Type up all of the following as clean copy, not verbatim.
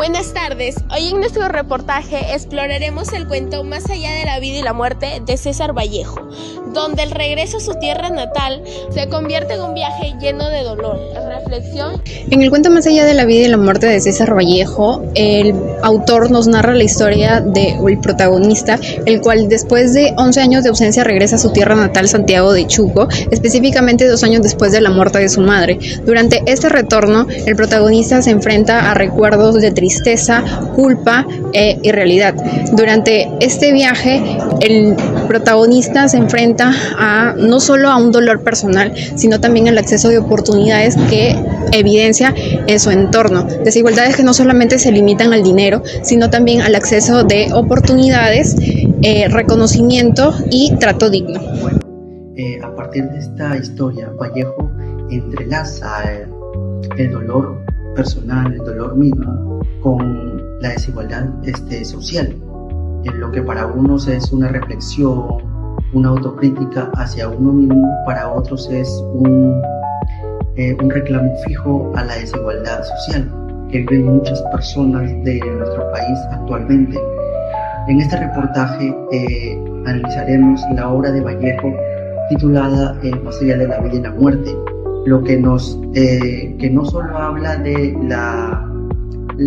Buenas tardes, hoy en nuestro reportaje exploraremos el cuento Más allá de la vida y la muerte de César Vallejo, donde el regreso a su tierra natal se convierte en un viaje lleno de dolor, reflexión. En el cuento Más allá de la vida y la muerte de César Vallejo, el autor nos narra la historia del protagonista, el cual después de 11 años de ausencia regresa a su tierra natal, Santiago de Chuco, específicamente 2 años después de la muerte de su madre. Durante este retorno, el protagonista se enfrenta a recuerdos de tristeza, culpa y realidad. Durante este viaje, el protagonista se enfrenta no solo a un dolor personal, sino también al acceso de oportunidades que evidencia en su entorno. Desigualdades que no solamente se limitan al dinero, sino también al acceso de oportunidades, reconocimiento y trato digno. A partir de esta historia, Vallejo entrelaza el dolor personal, el dolor mismo, con la desigualdad social, en lo que para unos es una reflexión, una autocrítica hacia uno mismo, para otros es un reclamo fijo a la desigualdad social que viven muchas personas de nuestro país actualmente. En este reportaje analizaremos la obra de Vallejo titulada Más allá de la vida y la muerte, lo que no solo habla de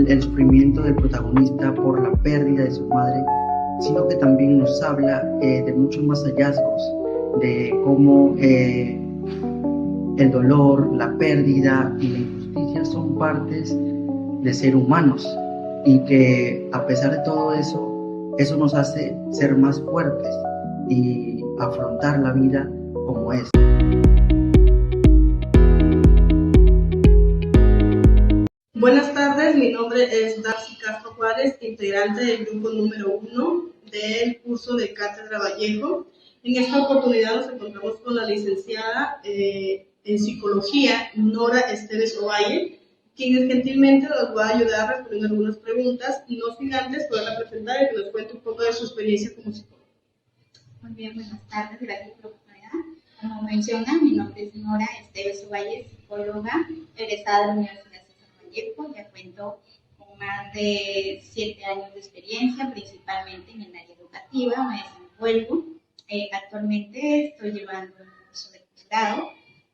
el sufrimiento del protagonista por la pérdida de su madre, sino que también nos habla de muchos más hallazgos, de cómo el dolor, la pérdida y la injusticia son partes de ser humanos, y que a pesar de todo eso nos hace ser más fuertes y afrontar la vida como es. Buenas tardes, mi nombre es Darcy Castro Juárez, integrante del grupo número 1 del curso de Cátedra Vallejo. En esta oportunidad nos encontramos con la licenciada en Psicología, Nora Esteves Ovalle, quien gentilmente nos va a ayudar respondiendo algunas preguntas, no sin antes poderla presentar y que nos cuente un poco de su experiencia como psicóloga. Muy bien, buenas tardes, gracias por la oportunidad. Como menciona, mi nombre es Nora Esteves Ovalle, psicóloga, egresada de la Universidad César Vallejo. Ya cuento con más de 7 años de experiencia, principalmente en el área educativa. Me desenvuelvo. Actualmente estoy llevando un curso de posgrado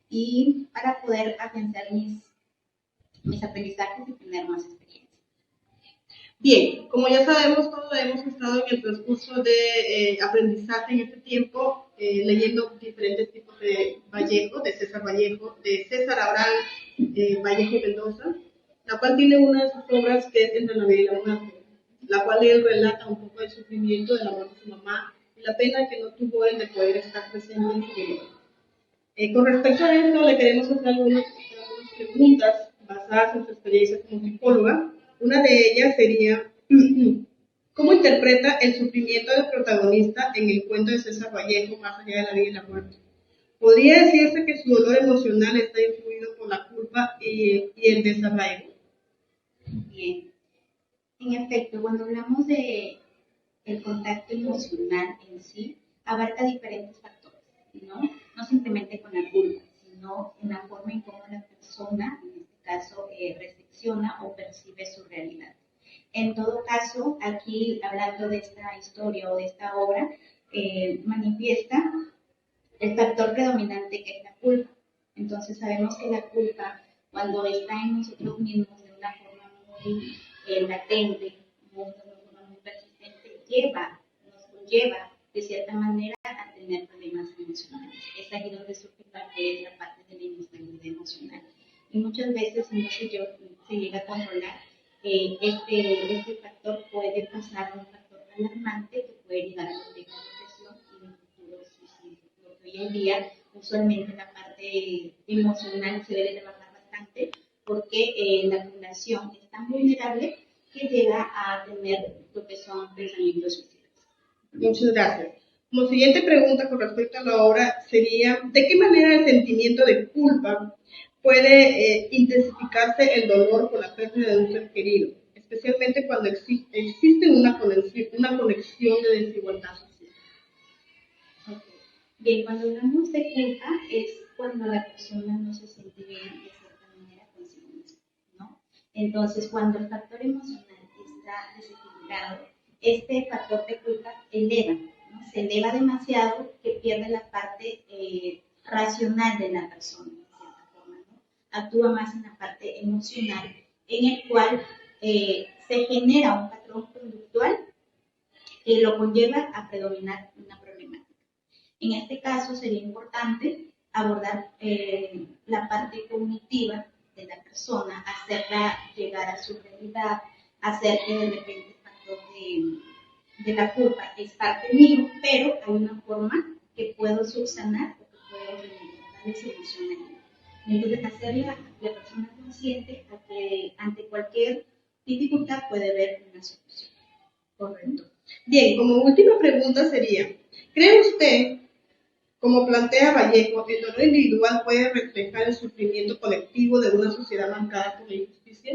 y para poder afianzar mis aprendizajes y tener más experiencia. Bien, como ya sabemos, todos hemos estado en el transcurso de aprendizaje en este tiempo, leyendo diferentes tipos de Vallejo, de César Vallejo, de César Abraham Vallejo Mendoza, la cual tiene una de sus obras que es Entre la vida y la muerte, la cual él relata un poco del sufrimiento de la muerte de su mamá y la pena que no tuvo él de poder estar presente en su vida. Con respecto a esto, le queremos hacer algunas preguntas basadas en su experiencia como psicóloga. Una de ellas sería, ¿cómo interpreta el sufrimiento del protagonista en el cuento de César Vallejo, Más allá de la vida y la muerte? ¿Podría decirse que su dolor emocional está influido por la culpa y el desarraigo? Bien, en efecto, cuando hablamos de el contacto emocional en sí, abarca diferentes factores, no simplemente con la culpa, sino en la forma en cómo la persona, en este caso, reflexiona o percibe su realidad. En todo caso, aquí hablando de esta historia o de esta obra, manifiesta el factor predominante que es la culpa. Entonces sabemos que la culpa, cuando está en nosotros mismos de una forma muy latente, de una forma muy persistente, nos conlleva de cierta manera a tener problemas emocionales. Es ahí donde surge parte de la parte de la inestabilidad emocional. Y muchas veces si no se llega a controlar, este factor puede pasar a un factor alarmante que puede llegar a la depresión y en el futuro suicidio. Porque hoy en día usualmente la parte emocional se debe trabajar bastante porque la población es tan vulnerable que llega a tener lo que son pensamientos suicidas. Muchas gracias. Como siguiente pregunta con respecto a la obra sería, ¿de qué manera el sentimiento de culpa puede intensificarse el dolor por la pérdida de un ser querido, especialmente cuando existe una conexión de desigualdad social? Okay. Bien, cuando hablamos de culpa es cuando la persona no se siente bien de cierta manera consigo misma, ¿no? Entonces, cuando el factor emocional está desequilibrado, este factor de culpa eleva, ¿no? Se eleva demasiado que pierde la parte racional de la persona, de cierta forma, ¿no? Actúa más en la parte emocional, en el cual se genera un patrón conductual que lo conlleva a predominar una problemática. En este caso sería importante abordar la parte cognitiva de la persona, hacerla llegar a su realidad, hacer que de repente el factor de la culpa es parte mío, pero hay una forma que puedo subsanar o que puedo remediar, darle solución a ello. Entonces, hacer la persona consciente a que ante cualquier dificultad puede ver una solución. Correcto. Bien, como última pregunta sería, ¿cree usted, como plantea Vallejo, el dolor individual puede reflejar el sufrimiento colectivo de una sociedad marcada por la injusticia?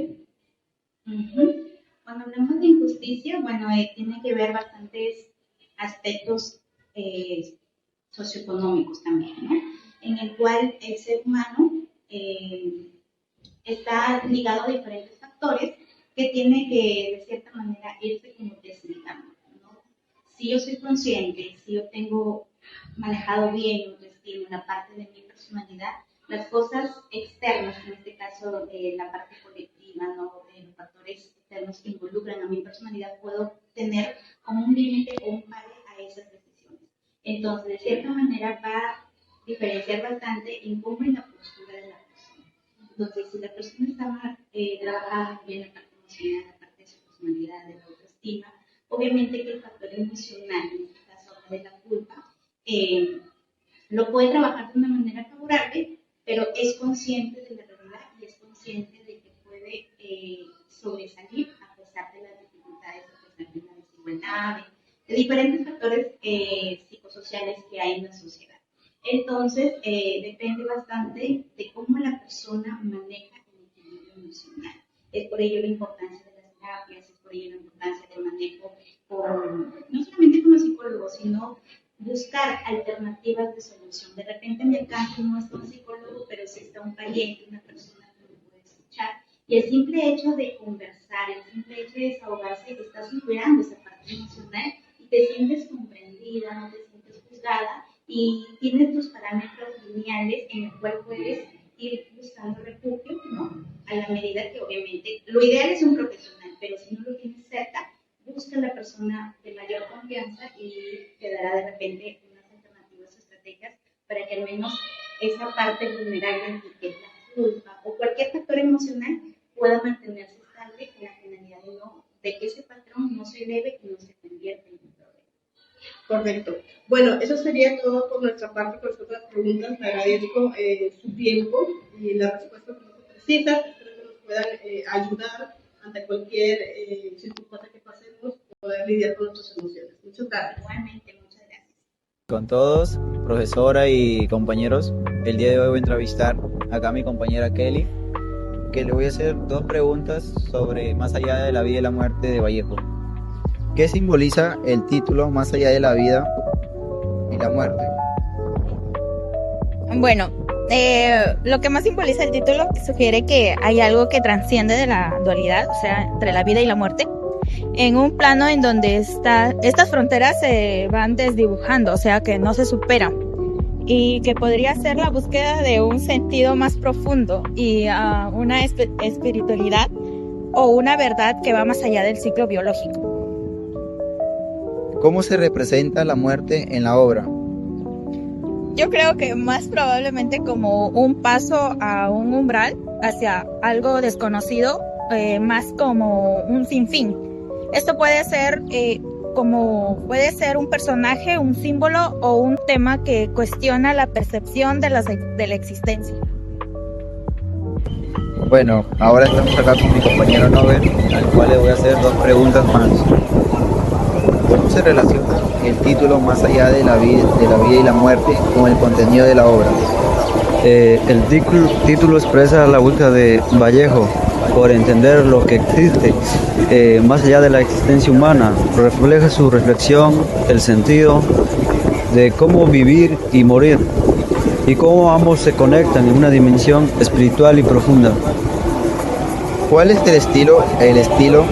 Cuando hablamos de injusticia, bueno, tiene que ver bastantes aspectos socioeconómicos también, ¿no? En el cual el ser humano está ligado a diferentes factores que tiene que, de cierta manera, irse como desligando, ¿no? Si yo soy consciente, si yo tengo manejado bien mi autoestima, la parte de mi personalidad, las cosas externas, en este caso la parte colectiva, ¿no? Los factores externos que involucran a mi personalidad, puedo tener como un límite o un pare a esas decisiones. Entonces, de cierta manera, va a diferenciar bastante en cómo es la postura de la persona. Entonces, si la persona está trabajando bien la parte emocional, la parte de su personalidad, de la autoestima, obviamente que el factor emocional, en este caso de la culpa, lo puede trabajar de una manera favorable, pero es consciente de la realidad y es consciente de que puede sobresalir a pesar de las dificultades, a pesar de la desigualdad, de diferentes factores psicosociales que hay en la sociedad. Entonces, depende bastante de cómo la persona maneja el equilibrio emocional. Es por ello la importancia de las terapias, es por ello la importancia del manejo no solamente con los psicólogos, sino buscar alternativas de solución. De repente en mi alcance no está un psicólogo, pero sí está un pariente, una persona que me puede escuchar. Y el simple hecho de conversar, el simple hecho de desahogarse, estás liberando esa parte emocional y te sientes comprendida, no te sientes juzgada y tienes tus parámetros lineales en el cual puedes ir buscando refugio, ¿no? A la medida que obviamente, lo ideal es un profesional, pero si no lo tienes cerca, busca a la persona de mayor confianza y te dará de repente unas alternativas o estrategias para que al menos esa parte vulnerable que es la culpa o cualquier factor emocional pueda mantenerse estable con la finalidad de que ese patrón no se eleve y no se convierta en un problema. Correcto. Bueno, eso sería todo por nuestra parte, por las otras preguntas. Le agradezco su tiempo y las respuestas precisas. Espero que nos puedan ayudar ante cualquier circunstancia que pasemos, poder lidiar con nuestras emociones. Muchas gracias. Igualmente, muchas gracias. Con todos, profesora y compañeros, el día de hoy voy a entrevistar acá a mi compañera Kelly, que le voy a hacer dos preguntas sobre Más allá de la vida y la muerte de Vallejo. ¿Qué simboliza el título Más allá de la vida y la muerte? Bueno, lo que más simboliza el título sugiere que hay algo que trasciende de la dualidad, o sea, entre la vida y la muerte, en un plano en donde estas fronteras se van desdibujando, o sea, que no se superan, y que podría ser la búsqueda de un sentido más profundo y una espiritualidad o una verdad que va más allá del ciclo biológico. ¿Cómo se representa la muerte en la obra? Yo creo que más probablemente como un paso a un umbral hacia algo desconocido, más como un sinfín. Esto puede ser puede ser un personaje, un símbolo o un tema que cuestiona la percepción de la existencia. Bueno, ahora estamos acá con mi compañero Nobel, al cual le voy a hacer dos preguntas más. ¿Cómo se relaciona el título Más allá de la vida y la muerte con el contenido de la obra? El título expresa la búsqueda de Vallejo por entender lo que existe más allá de la existencia humana. Refleja su reflexión, el sentido de cómo vivir y morir y cómo ambos se conectan en una dimensión espiritual y profunda. ¿Cuál es el estilo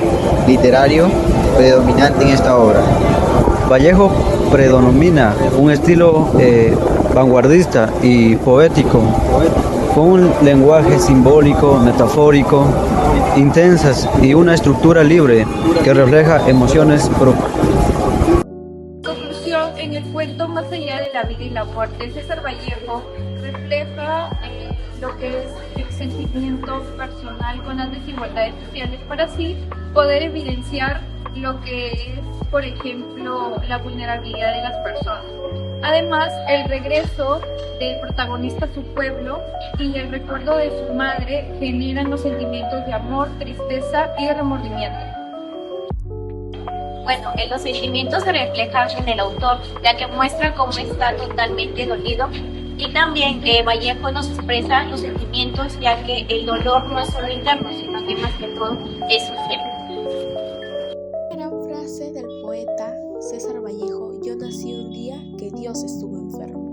literario predominante en esta obra? Vallejo predomina un estilo vanguardista y poético, con un lenguaje simbólico, metafórico, intensas y una estructura libre que refleja emociones propias. Conclusión, en el cuento Más allá de la vida y la muerte, César Vallejo refleja lo que es el sentimiento personal con las desigualdades sociales para así poder evidenciar lo que es, por ejemplo, la vulnerabilidad de las personas. Además, el regreso del protagonista a su pueblo y el recuerdo de su madre generan los sentimientos de amor, tristeza y remordimiento. Bueno, los sentimientos se reflejan en el autor, ya que muestra cómo está totalmente dolido, y también Vallejo nos expresa los sentimientos, ya que el dolor no es solo interno, sino que más que todo es social. Gran frase del poeta César Vallejo: yo nací un día que Dios estuvo enfermo.